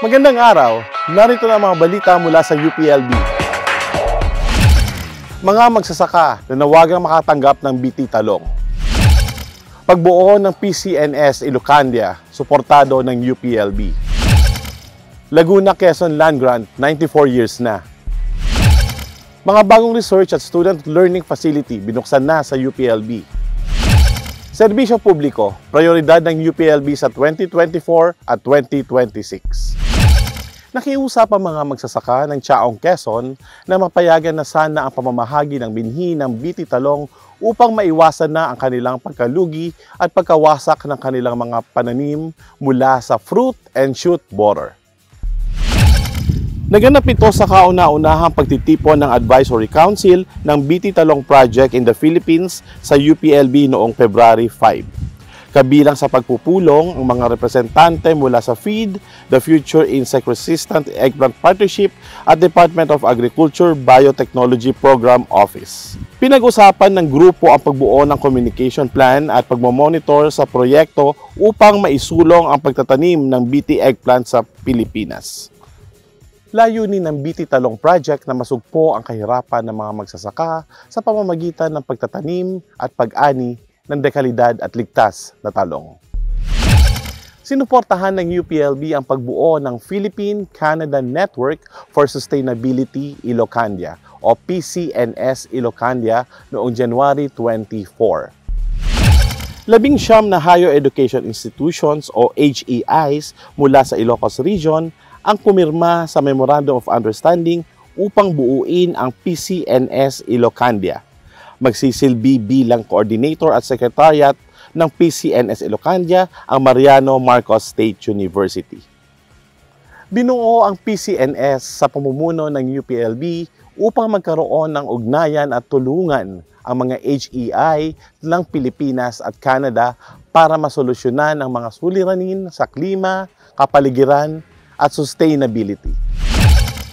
Magandang araw, narito na mga balita mula sa UPLB. Mga magsasaka na nawagang makatanggap ng BT Talong. Pagbuo ng PCNS Ilocandia, suportado ng UPLB. Laguna Quezon Land Grant, 94 years na. Mga bagong research at student learning facility binuksan na sa UPLB. Serbisyo publiko, prioridad ng UPLB sa 2024 at 2026. Nakiusap ang mga magsasaka ng Chaong Quezon na mapayagan na sana ang pamamahagi ng binhi ng BT Talong upang maiwasan na ang kanilang pagkalugi at pagkawasak ng kanilang mga pananim mula sa fruit and shoot borer. Naganap ito sa kauna-unahang pagtitipon ng Advisory Council ng BT Talong Project in the Philippines sa UPLB noong February 5. Kabilang sa pagpupulong ang mga representante mula sa FEED, the Future Insect Resistant Eggplant Partnership at Department of Agriculture Biotechnology Program Office. Pinag-usapan ng grupo ang pagbuo ng communication plan at pagmamonitor sa proyekto upang maisulong ang pagtatanim ng BT eggplant sa Pilipinas. Layunin ng BT Talong Project na masugpo ang kahirapan ng mga magsasaka sa pamamagitan ng pagtatanim at pag-ani ng dekalidad at ligtas na talong. Sinuportahan ng UPLB ang pagbuo ng Philippine-Canada Network for Sustainability Ilocandia o PCNS Ilocandia noong January 24. 19 na higher education institutions o HEIs mula sa Ilocos Region ang pumirma sa Memorandum of Understanding upang buuin ang PCNS Ilocandia. Magsisilbi bilang coordinator at secretariat ng PCNS Ilocandia ang Mariano Marcos State University. Binuo ang PCNS sa pamumuno ng UPLB upang magkaroon ng ugnayan at tulungan ang mga HEI ng Pilipinas at Canada para masolusyonan ang mga suliranin sa klima, kapaligiran, at sustainability.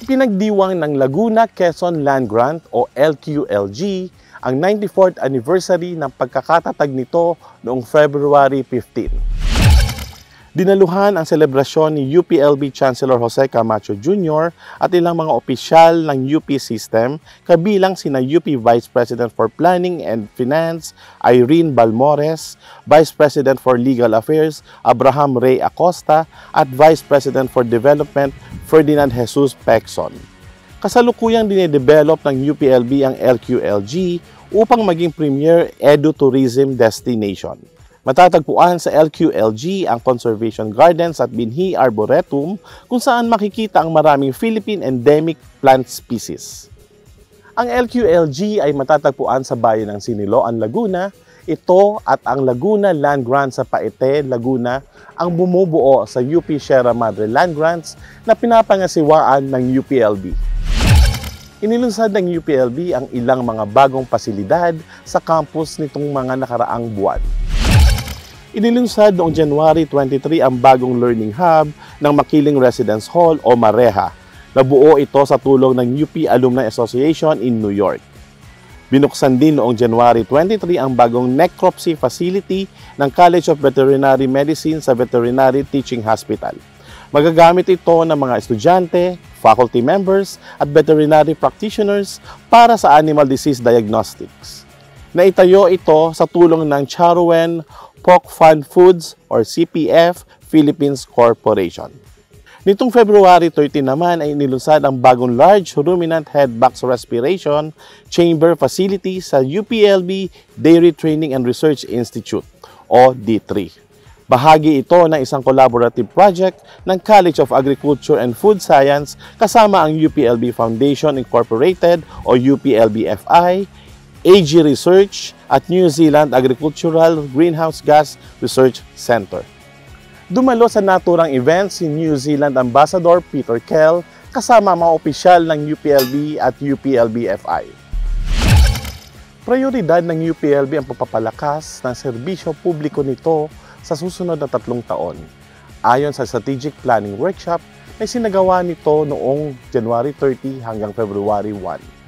Pinagdiwang ng Laguna Quezon Land Grant o LQLG ang 94th anniversary ng pagkakatatag nito noong February 15. Dinaluhan ang selebrasyon ni UPLB Chancellor Jose Camacho Jr. at ilang mga opisyal ng UP system kabilang sina UP Vice President for Planning and Finance Irene Balmores, Vice President for Legal Affairs Abraham Ray Acosta at Vice President for Development Ferdinand Jesus Pecson. Kasalukuyang dinedevelop ng UPLB ang LQLG upang maging premier edu-tourism destination. Matatagpuan sa LQLG ang Conservation Gardens at Binhi Arboretum kung saan makikita ang maraming Philippine endemic plant species. Ang LQLG ay matatagpuan sa bayan ng Siniloan, Laguna. Ito at ang Laguna Land Grant sa Paete, Laguna ang bumubuo sa UP Sierra Madre Land Grants na pinapangasiwaan ng UPLB. Inilunsad ng UPLB ang ilang mga bagong pasilidad sa campus nitong mga nakaraang buwan. Inilunsad noong January 23 ang bagong learning hub ng Makiling Residence Hall o Mareha. Nabuo ito sa tulong ng UP Alumni Association in New York. Binuksan din noong January 23 ang bagong necropsy facility ng College of Veterinary Medicine sa Veterinary Teaching Hospital. Magagamit ito ng mga estudyante, faculty members at veterinary practitioners para sa animal disease diagnostics. Naitayo ito sa tulong ng Charoen Pork Fund Foods or CPF Philippines Corporation. Nitong February 13 naman ay inilunsad ang bagong Large Ruminant Head Box Respiration Chamber Facility sa UPLB Dairy Training and Research Institute o D3. Bahagi ito ng isang collaborative project ng College of Agriculture and Food Science kasama ang UPLB Foundation Incorporated o UPLB-FI, AG Research at New Zealand Agricultural Greenhouse Gas Research Center. Dumalo sa naturang event si New Zealand Ambassador Peter Kell kasama mga opisyal ng UPLB at UPLB-FI. Prioridad ng UPLB ang pagpapalakas ng serbisyo publiko nito sa susunod na 3 taon. Ayon sa Strategic Planning Workshop na sinagawa nito noong January 30 hanggang February 1.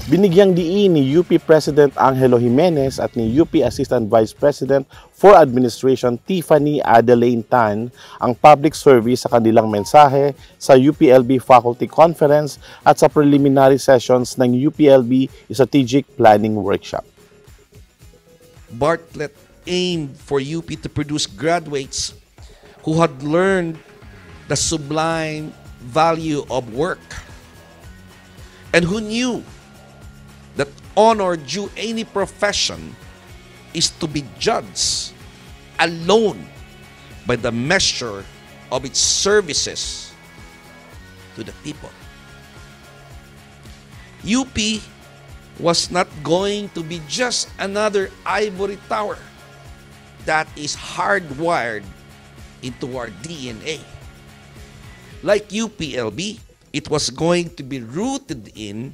Binigyang diin ni UP President Angelo Jimenez at ni UP Assistant Vice President for Administration Tiffany Adeline Tan ang public service sa kanilang mensahe sa UPLB Faculty Conference at sa preliminary sessions ng UPLB Strategic Planning Workshop. Bartlett aimed for UP to produce graduates who had learned the sublime value of work and who knew that honor due any profession is to be judged alone by the measure of its services to the people. UP was not going to be just another ivory tower that is hardwired into our DNA. Like UPLB, it was going to be rooted in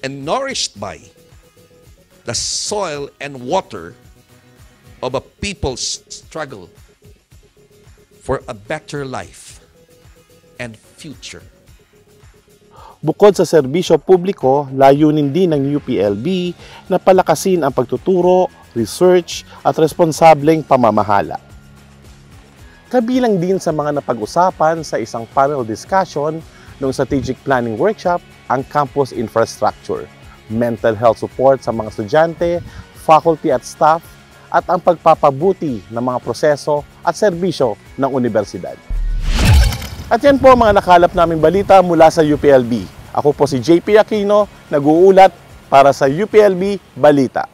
and nourished by the soil and water of a people's struggle for a better life and future. Bukod sa serbisyo publiko, layunin din ng UPLB na palakasin ang pagtuturo, research at responsableng pamamahala. Kabilang din sa mga napag-usapan sa isang panel discussion ng Strategic Planning Workshop ang campus infrastructure, mental health support sa mga estudyante, faculty at staff, at ang pagpapabuti ng mga proseso at serbisyo ng universidad. At yan po ang mga nakalap naming balita mula sa UPLB. Ako po si JP Aquino, nag-uulat para sa UPLB Balita.